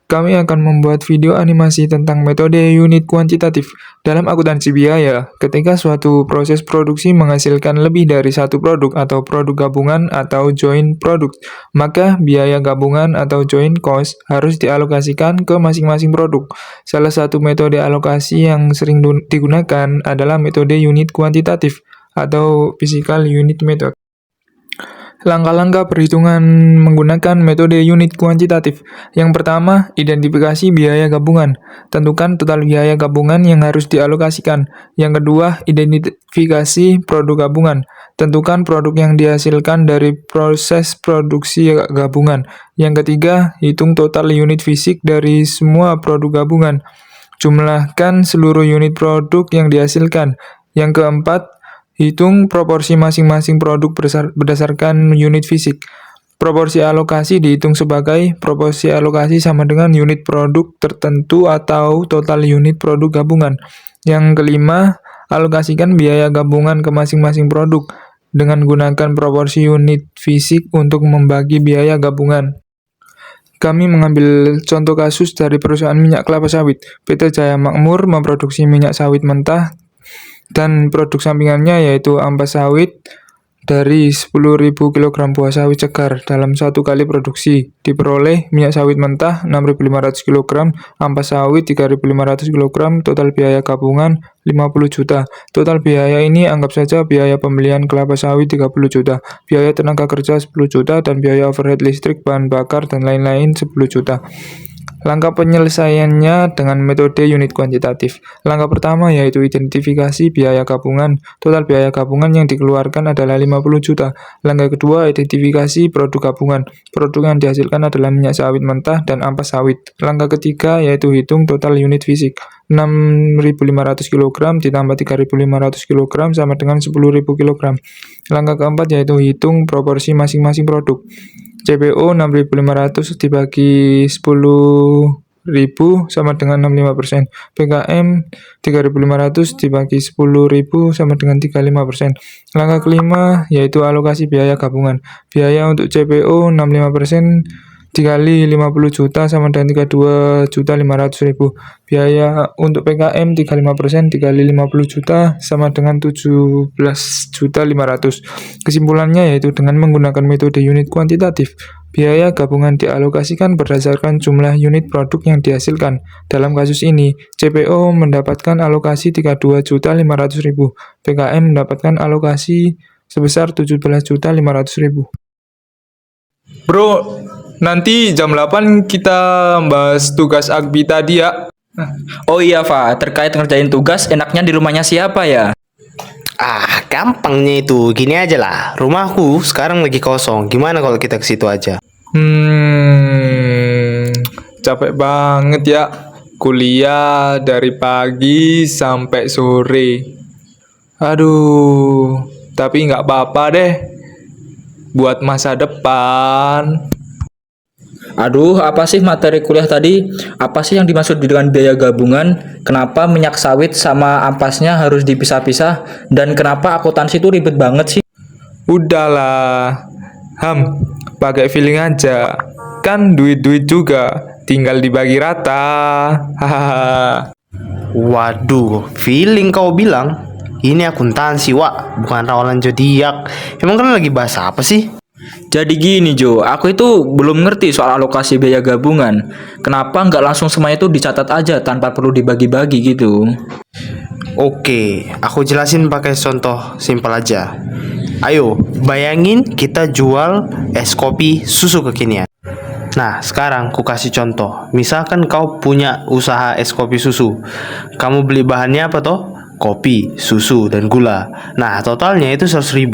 kami akan membuat video animasi tentang metode unit kuantitatif. Dalam akuntansi biaya, ketika suatu proses produksi menghasilkan lebih dari satu produk atau produk gabungan atau joint product, maka biaya gabungan atau joint cost harus dialokasikan ke masing-masing produk. Salah satu metode alokasi yang sering digunakan adalah metode unit kuantitatif atau physical unit method. Langkah-langkah perhitungan menggunakan metode unit kuantitatif. Yang pertama, identifikasi biaya gabungan. Tentukan total biaya gabungan yang harus dialokasikan. Yang kedua, identifikasi produk gabungan. Tentukan produk yang dihasilkan dari proses produksi gabungan. Yang ketiga, hitung total unit fisik dari semua produk gabungan. Jumlahkan seluruh unit produk yang dihasilkan. Yang keempat, hitung proporsi masing-masing produk berdasarkan unit fisik. Proporsi alokasi dihitung sebagai proporsi alokasi sama dengan unit produk tertentu atau total unit produk gabungan. Yang kelima, alokasikan biaya gabungan ke masing-masing produk dengan gunakan proporsi unit fisik untuk membagi biaya gabungan. Kami mengambil contoh kasus dari perusahaan minyak kelapa sawit. PT Jaya Makmur memproduksi minyak sawit mentah dan produk sampingannya yaitu ampas sawit dari 10.000 kg buah sawit segar dalam satu kali produksi. Diperoleh minyak sawit mentah 6.500 kg, ampas sawit 3.500 kg, total biaya gabungan 50 juta. Total biaya ini anggap saja biaya pembelian kelapa sawit 30 juta, biaya tenaga kerja 10 juta, dan biaya overhead listrik, bahan bakar, dan lain-lain 10 juta. Langkah penyelesaiannya dengan metode unit kuantitatif. Langkah pertama yaitu identifikasi biaya gabungan. Total biaya gabungan yang dikeluarkan adalah 50 juta. Langkah kedua, identifikasi produk gabungan. Produk yang dihasilkan adalah minyak sawit mentah dan ampas sawit. Langkah ketiga yaitu hitung total unit fisik. 6.500 kg ditambah 3.500 kg sama dengan 10.000 kg. Langkah keempat yaitu hitung proporsi masing-masing produk. CPO 6.500 dibagi 10.000 sama dengan 65%. PKM 3.500 dibagi 10.000 sama dengan 35%. Langkah kelima yaitu alokasi biaya gabungan. Biaya untuk CPO 65% dikali 50 juta sama dengan 32.500.000. Biaya untuk PKM 35% dikali 50 juta sama dengan 17.500. Kesimpulannya yaitu dengan menggunakan metode unit kuantitatif, biaya gabungan dialokasikan berdasarkan jumlah unit produk yang dihasilkan. Dalam kasus ini, CPO mendapatkan alokasi 32.500.000, PKM mendapatkan alokasi sebesar 17.500.000. Bro, nanti jam 8 kita bahas tugas Agbi tadi ya. Oh iya, Fa, terkait ngerjain tugas enaknya di rumahnya siapa ya? Gampangnya itu. Gini aja lah. Rumahku sekarang lagi kosong. Gimana kalau kita ke situ aja? Capek banget ya. Kuliah dari pagi sampai sore. Aduh, tapi nggak apa-apa deh. Buat masa depan. Aduh, apa sih materi kuliah tadi? Apa sih yang dimaksud dengan biaya gabungan? Kenapa minyak sawit sama ampasnya harus dipisah-pisah? Dan kenapa akuntansi itu ribet banget sih? Udahlah. Pakai feeling aja. Kan duit-duit juga. Tinggal dibagi rata. Hahaha. Waduh, feeling kau bilang? Ini akuntansi, Wak, bukan rawalan zodiak. Emang kalian lagi bahas apa sih? Jadi gini Jo, aku itu belum ngerti soal alokasi biaya gabungan. Kenapa nggak langsung semuanya itu dicatat aja tanpa perlu dibagi-bagi gitu? Oke, aku jelasin pakai contoh simpel aja. Ayo, bayangin kita jual es kopi susu kekinian. Nah, sekarang ku kasih contoh. Misalkan kau punya usaha es kopi susu. Kamu beli bahannya apa toh? Kopi, susu, dan gula. Nah, totalnya itu 100.000.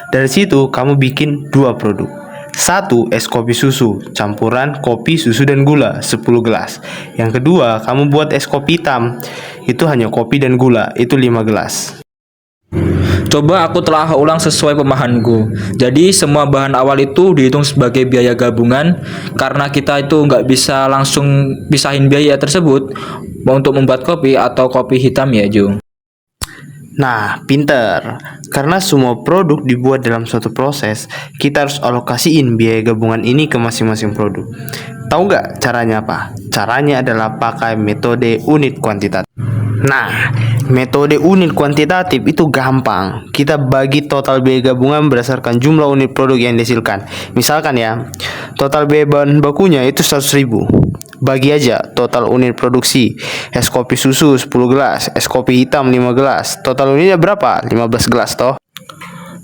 Dari situ kamu bikin 2 produk. Satu, es kopi susu, campuran kopi, susu, dan gula, 10 gelas. Yang kedua, kamu buat es kopi hitam. Itu hanya kopi dan gula, itu 5 gelas. Coba aku telah ulang sesuai pemahamanku. Jadi semua bahan awal itu dihitung sebagai biaya gabungan karena kita itu nggak bisa langsung pisahin biaya tersebut untuk membuat kopi atau kopi hitam ya Jo. Nah, pinter. Karena semua produk dibuat dalam suatu proses, kita harus alokasiin biaya gabungan ini ke masing-masing produk. Tahu nggak caranya apa? Caranya adalah pakai metode unit kuantitatif. Nah, metode unit kuantitatif itu gampang. Kita bagi total biaya gabungan berdasarkan jumlah unit produk yang dihasilkan. Misalkan ya, total biaya bahan bakunya itu 100.000. Bagi aja total unit produksi. Es kopi susu 10 gelas, es kopi hitam 5 gelas. Total unitnya berapa? 15 gelas toh.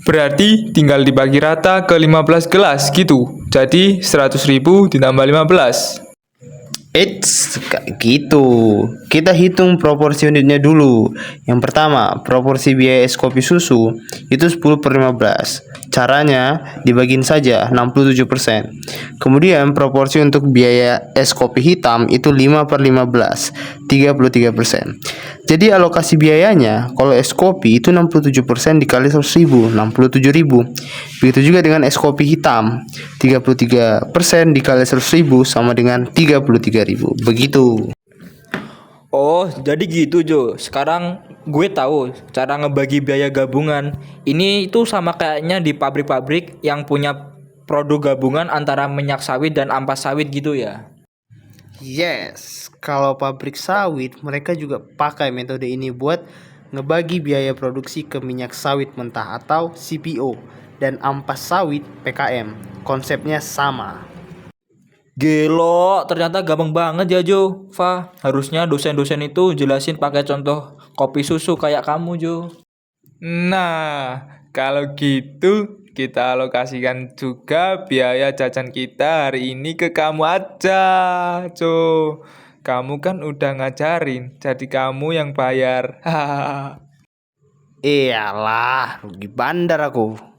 Berarti tinggal dibagi rata ke 15 gelas gitu. Jadi 100.000 ditambah 15. Kayak gitu. Kita hitung proporsi unitnya dulu. Yang pertama, proporsi biaya es kopi susu itu 10/15. Caranya dibagiin saja 67%. Kemudian proporsi untuk biaya es kopi hitam itu 5/15, 33%. Jadi alokasi biayanya kalau es kopi itu 67% dikali 100.000, 67.000. Begitu juga dengan es kopi hitam, 33% dikali 100.000 sama dengan 33.000. Begitu. Oh, jadi gitu Jo. Sekarang gue tahu cara ngebagi biaya gabungan. Ini itu sama kayaknya di pabrik-pabrik yang punya produk gabungan antara minyak sawit dan ampas sawit gitu ya. Yes, kalau pabrik sawit mereka juga pakai metode ini buat ngebagi biaya produksi ke minyak sawit mentah atau CPO dan ampas sawit PKM. Konsepnya sama. Gelo, ternyata gampang banget ya Jo. Harusnya dosen-dosen itu jelasin pakai contoh kopi susu kayak kamu Jo. Nah, kalau gitu kita alokasikan juga biaya jajan kita hari ini ke kamu aja, Co. Kamu kan udah ngajarin, jadi kamu yang bayar. Hahaha. Iyalah, rugi bandar aku.